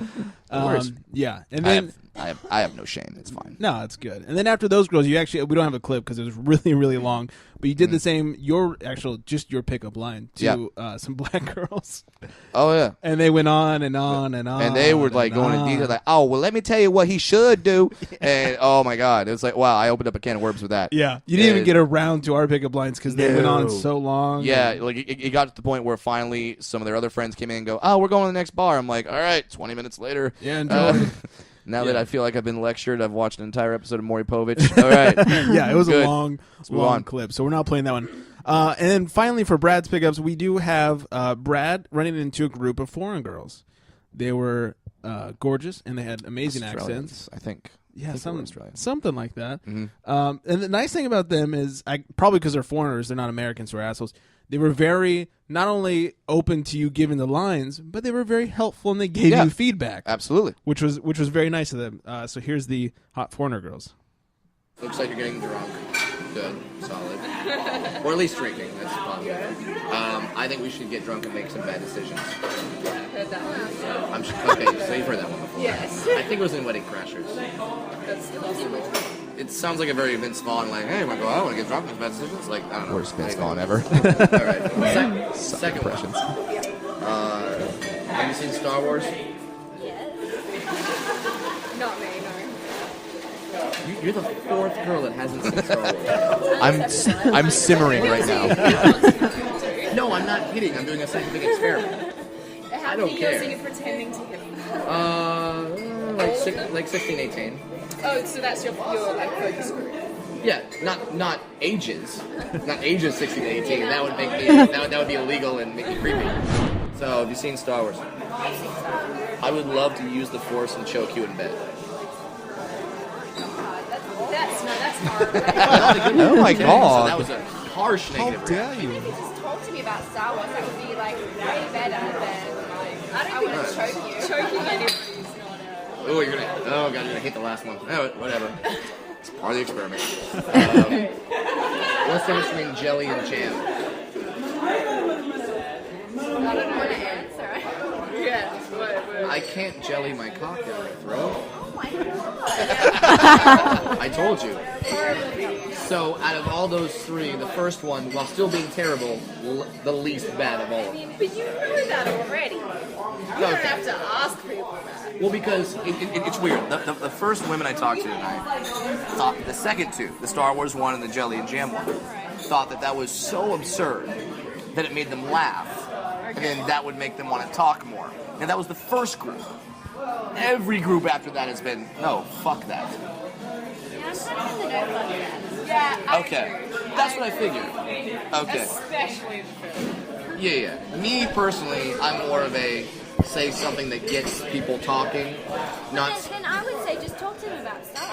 Yeah. And then I have no shame. It's fine. No, it's good. And then after those girls, we don't have a clip because it was really, really long. But you did the same, your pickup line to some black girls. Oh, yeah. And they went on and on and on. And they were like going into detail, like, oh, well, let me tell you what he should do. And oh my God, it was like, wow, I opened up a can of worms with that. Yeah. You didn't even get around to our pickup lines because they went on so long. Yeah, like it got to the point where finally some of their other friends came in and go, oh, we're going to the next bar. I'm like, all right, 20 minutes later. Yeah, enjoy. Now that I feel like I've been lectured, I've watched an entire episode of Maury Povich. All right. Yeah, it was Good. a long clip, so we're not playing that one. And then finally for Brad's pickups, we do have Brad running into a group of foreign girls. They were gorgeous, and they had amazing accents. I think. Yeah, Australian. Something like that. Mm-hmm. And the nice thing about them is, probably because they're foreigners, they're not Americans, they're assholes. They were very, not only open to you giving the lines, but they were very helpful and they gave you feedback. Absolutely. Which was very nice of them. So here's the hot foreigner girls. Looks like you're getting drunk. Good. Solid. Or at least drinking. That's positive. I think we should get drunk and make some bad decisions. Heard that one. Okay, so you've heard that one before. Yes. I think it was in Wedding Crashers. That's possible. It sounds like a very Vince Vaughn, like, hey, I want to get drunk and make bad decisions. Like, I don't know. Worst Vince Vaughn ever. All right. Second impressions. Have you seen Star Wars? Not me, no. You're the fourth girl that hasn't seen Star Wars. I'm simmering right now. No, I'm not kidding. I'm doing a scientific experiment. How many years are you pretending to hit? Like 16, 18. Oh, so that's your like focus group. Yeah, not ages. Not ages 16 to 18. That would make me that would be illegal and make me creepy. So, have you seen Star Wars? I would love to use the Force and choke you in bed. That's hard. Oh my So god. that was a harsh negative. How dare Even you? if you just talk to me about Star Wars, that would be like way better than like I want to choke you. Choking anybody's Oh, you're gonna hate the last one. Oh, whatever. It's part of the experiment. What's the difference between jelly and jam? I don't know the answer. Yeah. I can't jelly my cock down my throat. Oh my god. I told you. So, out of all those three, the first one, while still being terrible, the least bad of all of them. But you know that already. You don't have to ask people that. Well, because it's weird. The first women I talked to tonight thought the second two, the Star Wars one and the jelly and jam one, thought that was so absurd that it made them laugh. And then that would make them want to talk more. And that was the first group. Every group after that has been, no, fuck that. Yeah, I'm kind of in the know about that. Yeah, I Okay. agree. That's what I figured. Okay. Especially the food. Yeah. Me personally, I'm more of a say something that gets people talking, not. Then I would say just talk to them about Star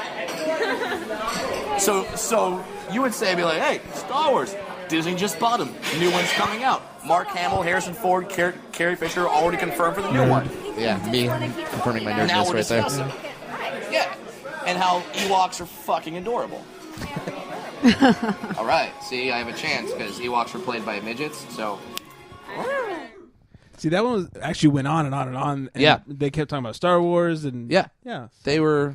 Wars. So you would say, be like, hey, Star Wars, Disney just bought them. New one's coming out. Mark Hamill, Harrison Ford, Carrie Fisher already confirmed for the new one. Yeah, me confirming my Now nerdness we're right there. discussing. Yeah. And how Ewoks are fucking adorable. All right. See, I have a chance because Ewoks were played by midgets. So See, that one was, actually went on and on and on. And Yeah. they kept talking about Star Wars and Yeah. yeah. They were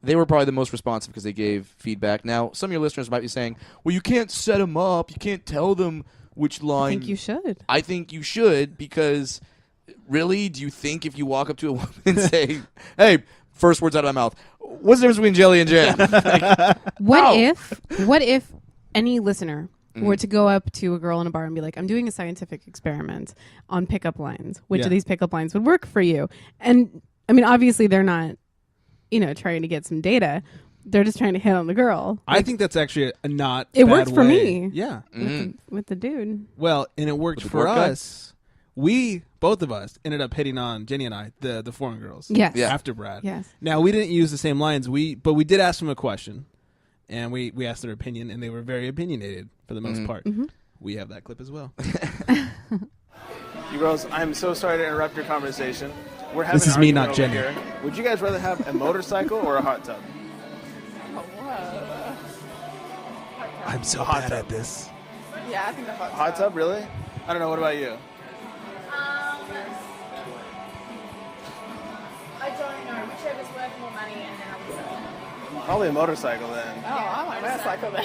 probably the most responsive because they gave feedback. Now, some of your listeners might be saying, well, you can't set them up. You can't tell them which line. I think you should. I think you should because, really, do you think if you walk up to a woman and say, hey, first words out of my mouth, what's the difference between jelly and jam? What if any listener were to go up to a girl in a bar and be like, I'm doing a scientific experiment on pickup lines. Which Yeah. of these pickup lines would work for you? And I mean, obviously they're not, trying to get some data. They're just trying to hit on the girl. I think that's actually a not It bad worked for way. me. Yeah. With the dude. Well, and it worked With the for dwarf guy? us. Both of us ended up hitting on Jenny and I, the foreign girls. Yes. Yeah. After Brad. Yes. Now we didn't use the same lines. But we did ask them a question, and we asked their opinion, and they were very opinionated for the most part. We have that clip as well. You girls, I'm so sorry to interrupt your conversation. We're having This is an me, argument not over Jenny. here. Would you guys rather have a motorcycle or a hot tub? I'm so hot bad tub. at this. Yeah, I think the hot Hot tub, really? I don't know. What about you? I don't know. Whichever's worth more money, and then I would sell it. Probably a motorcycle then. Oh, I like motorcycle then.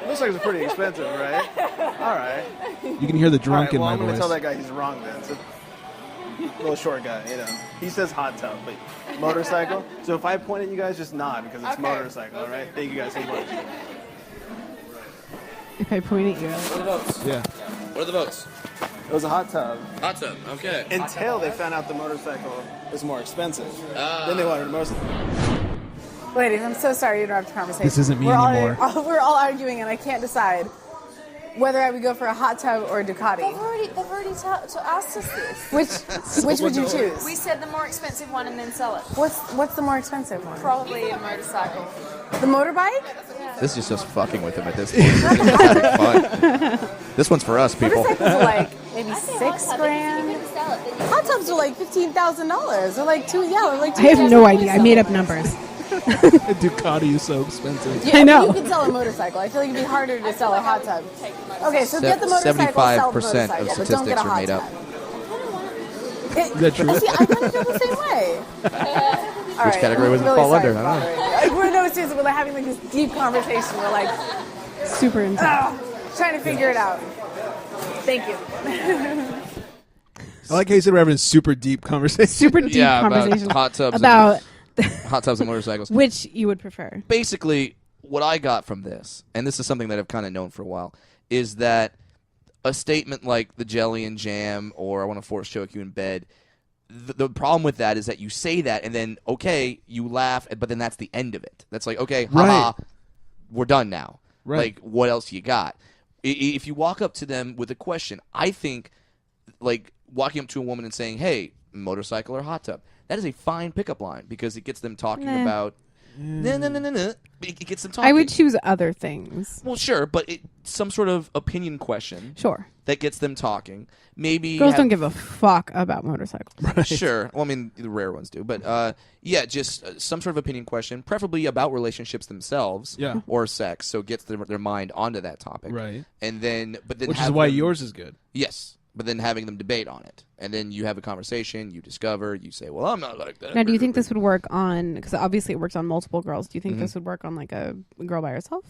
Motorcycles are pretty expensive, right? All right. You can hear the drunk in well, my I'm going to voice. tell that guy he's wrong then. So, little short guy, He says hot tub, but motorcycle. So if I point at you guys, just nod because it's Okay. motorcycle, all right? Thank you guys so much. If I point at you. What are the votes? Yeah. What are the votes? It was a hot tub. Hot tub. Okay. Until they found out the motorcycle was more expensive. Then they wanted a motorcycle. Ladies, I'm so sorry to interrupt the conversation. This isn't me we're anymore. We're all arguing, and I can't decide whether I would go for a hot tub or a Ducati. They've already asked us this. Which would you choose? We said the more expensive one and then sell it. What's the more expensive one? Probably a motorcycle. The motorbike? This is just fucking with him at this point. This is having fun. This one's for us, people. Motorcycles are like maybe I say hot $6 tub, grand. If you could sell it, then you Hot tubs are like $15,000. They're like two. Yeah, they're like I have no idea. I made up numbers. A Ducati is so expensive. Yeah, I know. You could sell a motorcycle. I feel like it'd be harder to sell a hot tub. Okay, so get the motorcycle, sell the 75% motorcycle, of but don't statistics get a are hot made up. tub. Is that true? See, I kind of feel the same way. All right, category would it I'm fall sorry under? I don't for bothering you. We're no seriously, we're having like this deep conversation. We're like Super intense. trying to figure it out. Thank you. I like how you said we're having a super deep conversation. Super deep Yeah, about conversation hot tubs and- about Hot tubs and motorcycles. which you would prefer. Basically, what I got from this, and this is something that I've kind of known for a while, is that a statement like the jelly and jam or I want to force choke you in bed, the problem with that is that you say that and then, okay, you laugh, but then that's the end of it. That's like, okay, haha, Right. we're done now. Right. Like, what else you got? If you walk up to them with a question, I think, like, walking up to a woman and saying, hey, motorcycle or hot tub, that is a fine pickup line because it gets them talking about... No. It gets them talking. I would choose other things. Well, sure, but some sort of opinion question. Sure. That gets them talking. Maybe girls don't give a fuck about motorcycles. Right. Sure. Well, I mean, the rare ones do, but yeah, just some sort of opinion question, preferably about relationships themselves, or sex, so it gets their mind onto that topic, right? And then, which is why yours is good. Yes. But then having them debate on it. And then you have a conversation, you discover, you say, well, I'm not like that. Now, do you think this would work on, because obviously it works on multiple girls, do you think this would work on like a girl by herself?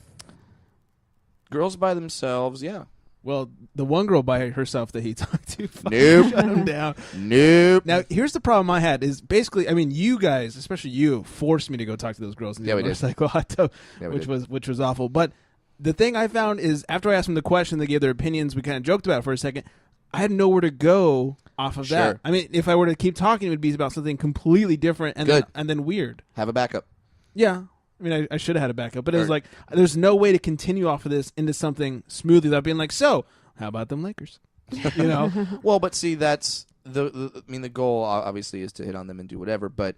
Girls by themselves, yeah. Well, the one girl by herself that he talked to, nope. shut him down. Nope. Now, here's the problem I had is basically, I mean, you guys, especially you, forced me to go talk to those girls in the motorcycle hot tub, which was awful. But the thing I found is after I asked them the question, they gave their opinions, we kind of joked about it for a second, I had nowhere to go off of that. I mean, if I were to keep talking, it would be about something completely different and then weird. Have a backup. Yeah. I mean, I should have had a backup, but it was like, there's no way to continue off of this into something smoothly without being like, so, how about them Lakers? You know? Well, but see, that's I mean, the goal obviously is to hit on them and do whatever, but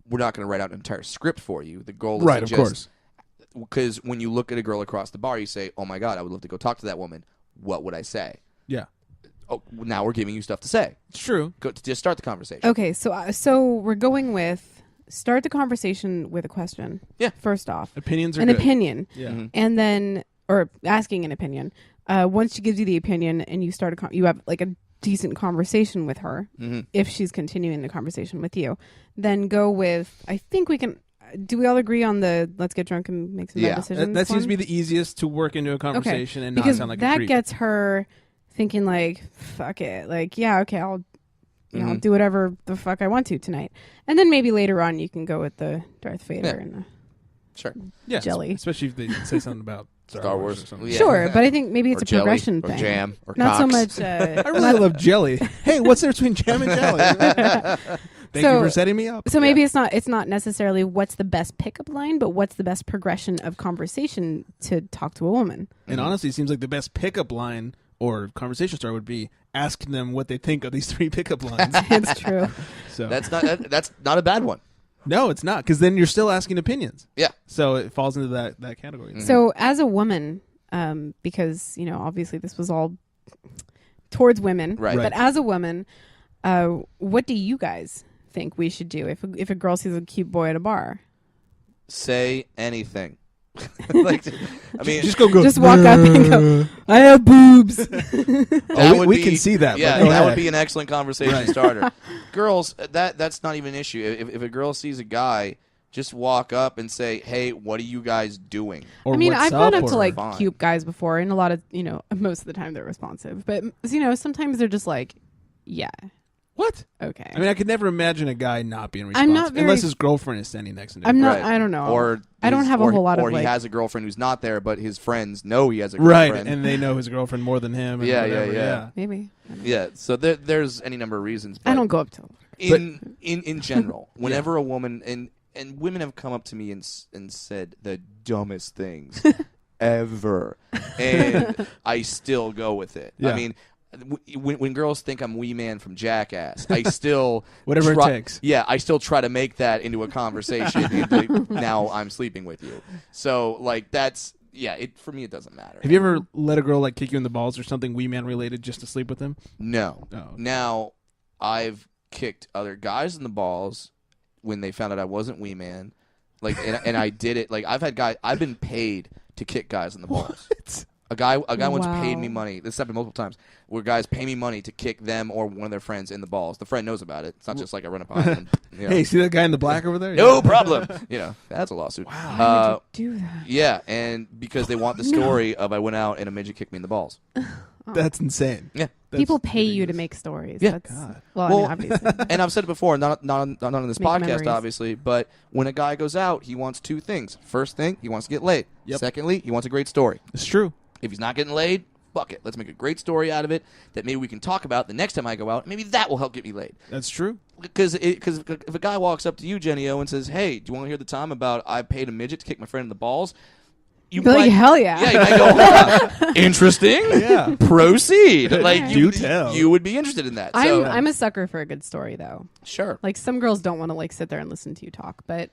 we're not going to write out an entire script for you. The goal is right, of course. Because when you look at a girl across the bar, you say, oh my God, I would love to go talk to that woman. What would I say? Yeah. Oh, now we're giving you stuff to say. It's true. Go to just start the conversation. Okay, so we're going with start the conversation with a question. Yeah. First off, opinions are an good. opinion. Yeah. And then or asking an opinion. Once she gives you the opinion and you start you have like a decent conversation with her. If she's continuing the conversation with you, then go with. I think we can. Do we all agree on the let's get drunk and make some bad decisions? That seems to be the easiest to work into a conversation and not sound like a creep. That gets her thinking like, fuck it. Like, yeah, okay, I'll I'll do whatever the fuck I want to tonight. And then maybe later on you can go with the Darth Vader and the jelly. Especially if they say something about Star Wars or something. Yeah. Sure, but I think maybe it's a jelly, progression or thing. Jam, or not Cox. so much. I really love jelly. Hey, what's there between jam and jelly? Thank you for setting me up. So maybe it's not necessarily what's the best pickup line, but what's the best progression of conversation to talk to a woman. And honestly, it seems like the best pickup line or conversation starter would be asking them what they think of these 3 pickup lines. It's true. So that's not a bad one. No, it's not, because then you're still asking opinions. Yeah. So it falls into that category. So as a woman, because obviously this was all towards women, right? But as a woman, what do you guys think we should do if a girl sees a cute boy at a bar? Say anything. Like, I mean, just walk up and go, I have boobs. We can see that. Yeah, that would be an excellent conversation starter. Girls, that's not even an issue. If a girl sees a guy, just walk up and say, hey, what are you guys doing? Or I mean, I've gone up to like cute guys before, and a lot of, most of the time they're responsive. But, sometimes they're just like, yeah. What? Okay. I mean, I could never imagine a guy not being responsive unless his girlfriend is standing next to him. I'm not. Right. I don't know. Or I don't have a whole lot of. Or he has a girlfriend who's not there, but his friends know he has a girlfriend, right? And they know his girlfriend more than him. And yeah. Maybe. Yeah. So there's any number of reasons. I don't go up to him. In general, whenever a woman and women have come up to me and said the dumbest things ever, and I still go with it. Yeah. I mean. When girls think I'm Wee Man from Jackass, I still whatever it takes. Yeah, I still try to make that into a conversation. Now I'm sleeping with you. So like that's for me it doesn't matter. Have you ever let a girl like kick you in the balls or something Wee Man related just to sleep with them? No. Oh. Now I've kicked other guys in the balls when they found out I wasn't Wee Man. Like and I did it. Like I've been paid to kick guys in the balls. What? A guy once paid me money. This happened multiple times. Where guys pay me money to kick them or one of their friends in the balls. The friend knows about it. It's not just like I run up on him. Hey, see that guy in the black over there? No problem. That's a lawsuit. Wow. Why would you do that? Yeah, and because they want the story of I went out and a midget kicked me in the balls. That's insane. Yeah. People pay you to make stories. Yeah. That's, well, I mean, obviously. And I've said it before, not on this Make podcast, memories. obviously, but when a guy goes out, he wants 2 things. First thing, he wants to get laid. Yep. Secondly, he wants a great story. It's true. If he's not getting laid, fuck it. Let's make a great story out of it that maybe we can talk about the next time I go out. Maybe that will help get me laid. That's true. Because if a guy walks up to you, Jenny O, and says, hey, do you want to hear the time about I paid a midget to kick my friend in the balls? you Be like, hell yeah. Yeah, you might go, "Huh, interesting. Yeah. Proceed. Like Do tell. you would be interested in that. So I'm a sucker for a good story, though. sure. Like, some girls don't want to, like, sit there and listen to you talk, but,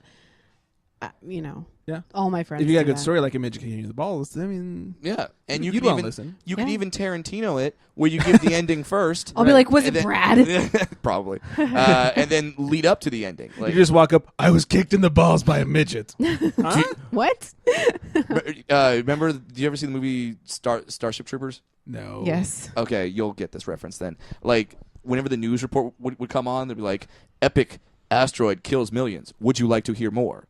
Yeah. all my friends If you got a do good that. story like a midget can use the balls, I mean, Yeah, and you you'd could wanna even listen. you could Yeah. even Tarantino it, where you give the ending first. I'll be like, was and it then- Brad? Probably, and then lead up to the ending. Like, you just walk up. I was kicked in the balls by a midget. What? remember? Do you ever see the movie Starship Troopers? No. Yes. Okay, you'll get this reference then. Like, whenever the news report would come on, they'd be like, "Epic asteroid kills millions. Would you like to hear more?"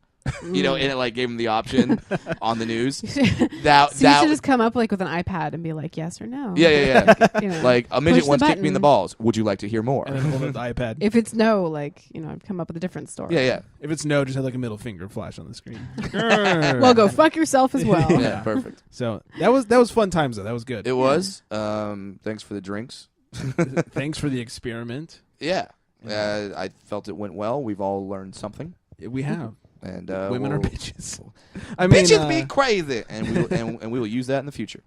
You know, and it like gave him the option on the news. So you should just come up like with an iPad and be like, yes or no. Yeah. You know, Like, a midget push the once kicked me in the button. balls. Would you like to hear more? And then hold up the iPad. If it's no, like, I'd come up with a different story. Yeah. If it's no, just have like a middle finger flash on the screen. Well, go fuck yourself as well. Yeah, perfect. So that was fun times though. That was good. It was. Thanks for the drinks. Thanks for the experiment. Yeah. I felt it went well. We've all learned something. We have. And Women are we'll- bitches. I mean, bitches be crazy, and we will use that in the future.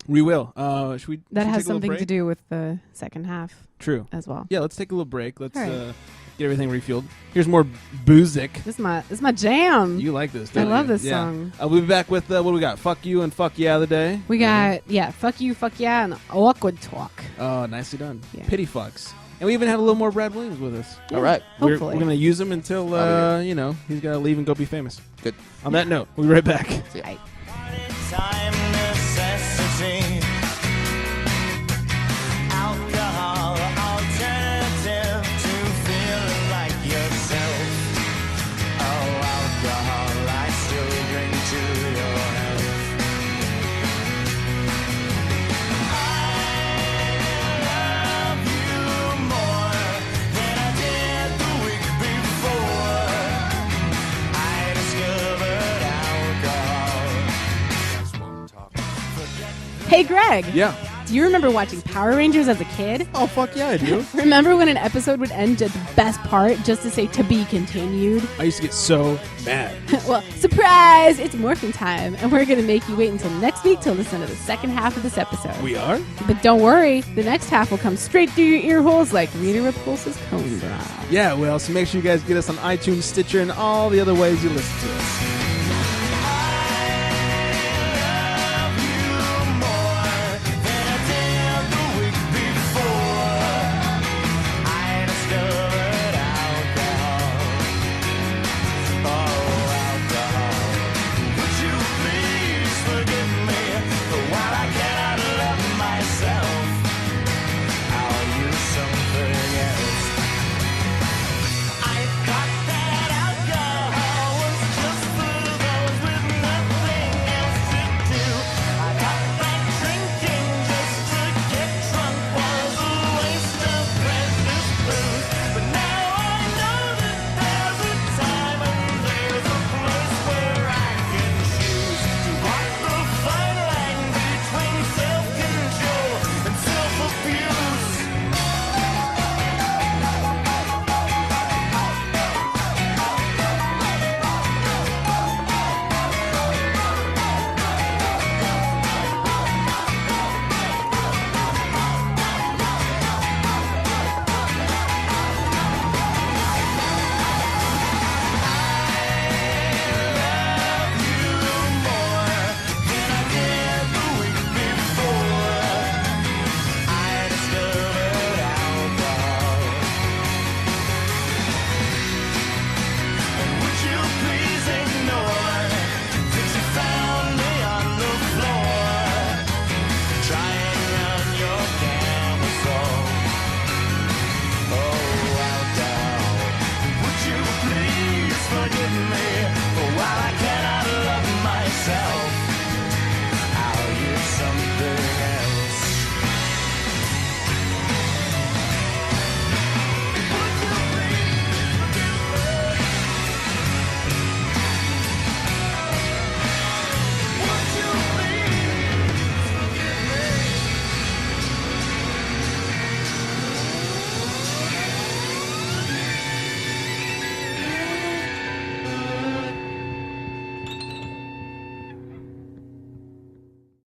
we will. Should we? That should we has take a little something break? to do with the second half True. as well. Yeah, let's take a little break. Let's All right. get everything refueled. Here's more Boozik. This is my jam. You like this? I Don't love you? this song. We'll be back with what do we got? Fuck you and fuck yeah of the day. We got fuck you, fuck yeah, and awkward talk. Oh, nicely done. Yeah. Pity fucks. And we even have a little more Brad Williams with us. All right. We're Hopefully. going to use him until I'll he's got to leave and go be famous. Good. On that note, we'll be right back. See ya. Time necessity. Alcohol alternative to feeling like yourself. Oh, alcohol, I still drink to your health. I love you more than I did the week before. I discovered alcohol. Hey, Greg. Yeah. Do you remember watching Power Rangers as a kid? Oh, fuck yeah, I do. Remember when an episode would end at the best part just to say to be continued? I used to get so mad. Well, surprise! It's morphing time, and we're going to make you wait until next week to listen to the second half of this episode. We are? But don't worry, the next half will come straight through your ear holes like Rita Repulsa's cone drop. Yeah, well, so make sure you guys get us on iTunes, Stitcher, and all the other ways you listen to us.